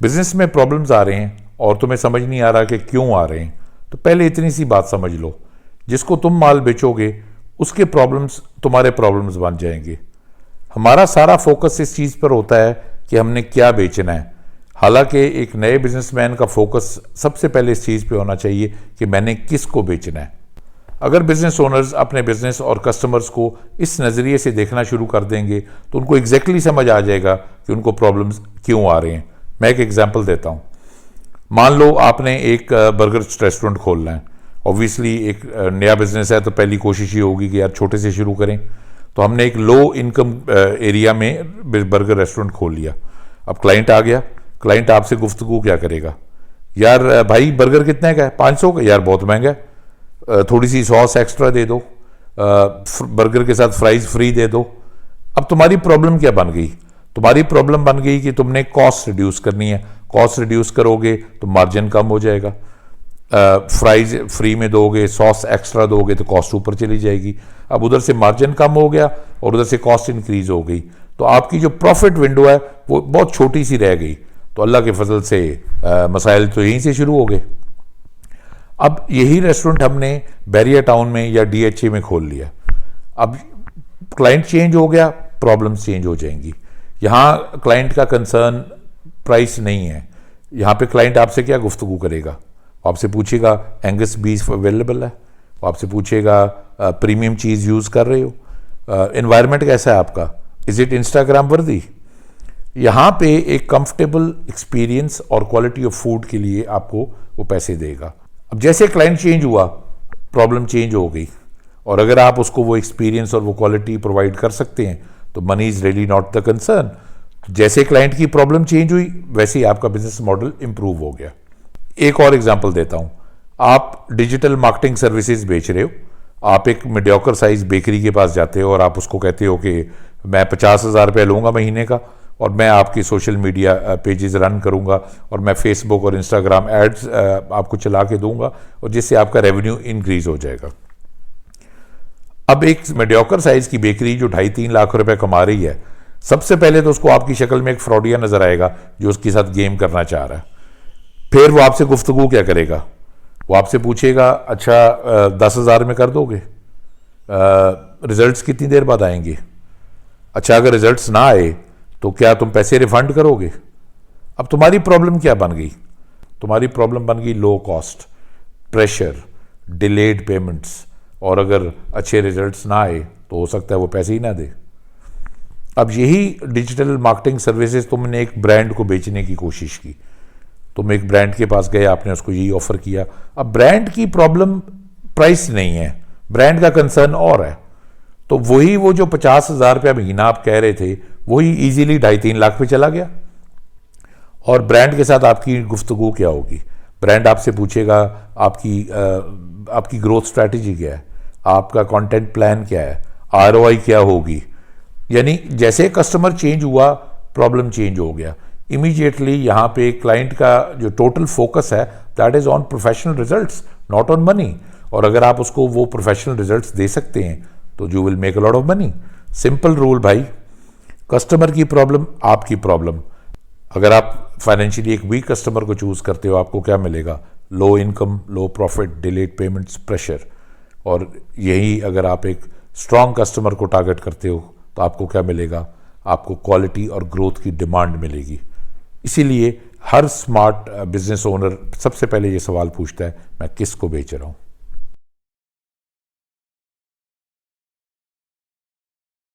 Business में problems आ रहे हैं और तुम्हें समझ नहीं आ रहा कि क्यों आ रहे हैं, तो पहले इतनी सी बात समझ लो, जिसको तुम माल बेचोगे उसके प्रॉब्लम्स तुम्हारे प्रॉब्लम्स बन जाएंगे। हमारा सारा फोकस इस चीज़ पर होता है कि हमने क्या बेचना है। हालांकि एक नए बिजनेसमैन का फोकस सबसे पहले इस चीज़ पे होना चाहिए कि मैंने किसको बेचना है। अगर बिजनेस ओनर्स अपने बिजनेस और कस्टमर्स को इस नज़रिए से देखना शुरू कर देंगे तो उनको एग्जैक्टली समझ आ जाएगा कि उनको प्रॉब्लम्स क्यों आ रहे हैं। मैं एक एग्जांपल देता हूँ। मान लो आपने एक बर्गर रेस्टोरेंट खोलना है। ऑब्वियसली एक नया बिजनेस है तो पहली कोशिश ये होगी कि यार छोटे से शुरू करें। तो हमने एक लो इनकम एरिया में बर्गर रेस्टोरेंट खोल लिया। अब क्लाइंट आ गया, क्लाइंट आपसे गुफ्तगू क्या करेगा, यार भाई बर्गर कितने का है, 500 का, यार बहुत महंगा है, थोड़ी सी सॉस एक्स्ट्रा दे दो, बर्गर के साथ फ्राइज फ्री दे दो। अब तुम्हारी प्रॉब्लम क्या बन गई? तुम्हारी प्रॉब्लम बन गई कि तुमने कॉस्ट रिड्यूस करनी है। कॉस्ट रिड्यूस करोगे तो मार्जिन कम हो जाएगा, फ्राइज फ्री में दोगे, सॉस एक्स्ट्रा दोगे तो कॉस्ट ऊपर चली जाएगी। अब उधर से मार्जिन कम हो गया और उधर से कॉस्ट इंक्रीज हो गई, तो आपकी जो प्रॉफिट विंडो है वो बहुत छोटी सी रह गई। तो अल्लाह के फजल से मसाइल तो यहीं से शुरू हो गए। अब यही रेस्टोरेंट हमने बैरिया टाउन में या DHA में खोल लिया। अब क्लाइंट चेंज हो गया, प्रॉब्लम्स चेंज हो जाएंगी। यहाँ क्लाइंट का कंसर्न प्राइस नहीं है। यहाँ पे क्लाइंट आपसे क्या गुफ्तगू करेगा? आपसे पूछेगा एंगस बीफ अवेलेबल है, आपसे पूछेगा प्रीमियम चीज़ यूज़ कर रहे हो, एनवायरनमेंट कैसा है आपका, इज़ इट इंस्टाग्राम वर्दी। यहाँ पे एक कंफर्टेबल एक्सपीरियंस और क्वालिटी ऑफ फूड के लिए आपको वो पैसे देगा। अब जैसे क्लाइंट चेंज हुआ, प्रॉब्लम चेंज हो गई, और अगर आप उसको वो एक्सपीरियंस और वो क्वालिटी प्रोवाइड कर सकते हैं तो money is really not the concern. जैसे क्लाइंट की प्रॉब्लम चेंज हुई वैसे ही आपका बिजनेस मॉडल इंप्रूव हो गया। एक और एग्जांपल देता हूं। आप डिजिटल मार्केटिंग सर्विसेज बेच रहे हो। आप एक मीडियोकर साइज बेकरी के पास जाते हो और आप उसको कहते हो कि मैं 50,000 रुपये लूँगा महीने का और मैं आपकी सोशल मीडिया पेजेस रन करूँगा और मैं फेसबुक और इंस्टाग्राम एड्स आपको चला के दूंगा और जिससे आपका रेवेन्यू इंक्रीज हो जाएगा। अब एक मीडियोकर साइज की बेकरी जो 2.5-3 लाख रुपए कमा रही है, सबसे पहले तो उसको आपकी शक्ल में एक फ्रॉडिया नजर आएगा जो उसके साथ गेम करना चाह रहा है। फिर वो आपसे गुफ्तगू क्या करेगा? वो आपसे पूछेगा अच्छा 10,000 में कर दोगे, रिजल्ट्स कितनी देर बाद आएंगे, अच्छा अगर रिजल्ट्स ना आए तो क्या तुम पैसे रिफंड करोगे। अब तुम्हारी प्रॉब्लम क्या बन गई? तुम्हारी प्रॉब्लम बन गई low cost, pressure, delayed payments, और अगर अच्छे रिजल्ट्स ना आए तो हो सकता है वो पैसे ही ना दे। अब यही डिजिटल मार्केटिंग सर्विसेज तुमने एक ब्रांड को बेचने की कोशिश की। तुम एक ब्रांड के पास गए, आपने उसको यही ऑफर किया। अब ब्रांड की प्रॉब्लम प्राइस नहीं है, ब्रांड का कंसर्न और है। तो वही वो जो 50,000 रुपया महीना आप कह रहे थे वही इजीली 2.5-3 लाख पे चला गया। और ब्रांड के साथ आपकी गुफ्तगू क्या होगी? ब्रांड आपसे पूछेगा आपकी ग्रोथ स्ट्रैटेजी क्या है, आपका कंटेंट प्लान क्या है, ROI क्या होगी। यानी जैसे कस्टमर चेंज हुआ, प्रॉब्लम चेंज हो गया। इमीडिएटली यहाँ पे क्लाइंट का जो टोटल फोकस है that is on professional results, not on money. और अगर आप उसको वो प्रोफेशनल रिजल्ट्स दे सकते हैं तो you will make a lot of money. Simple rule भाई, कस्टमर की प्रॉब्लम आपकी प्रॉब्लम। अगर आप फाइनेंशियली एक वीक कस्टमर को चूज करते हो, आपको क्या मिलेगा? लो इनकम, लो प्रॉफिट, डिलेड पेमेंट्स, प्रेशर। और यही अगर आप एक स्ट्रॉन्ग कस्टमर को टारगेट करते हो तो आपको क्या मिलेगा? आपको क्वालिटी और ग्रोथ की डिमांड मिलेगी। इसीलिए हर स्मार्ट बिजनेस ओनर सबसे पहले ये सवाल पूछता है, मैं किसको बेच रहा हूँ।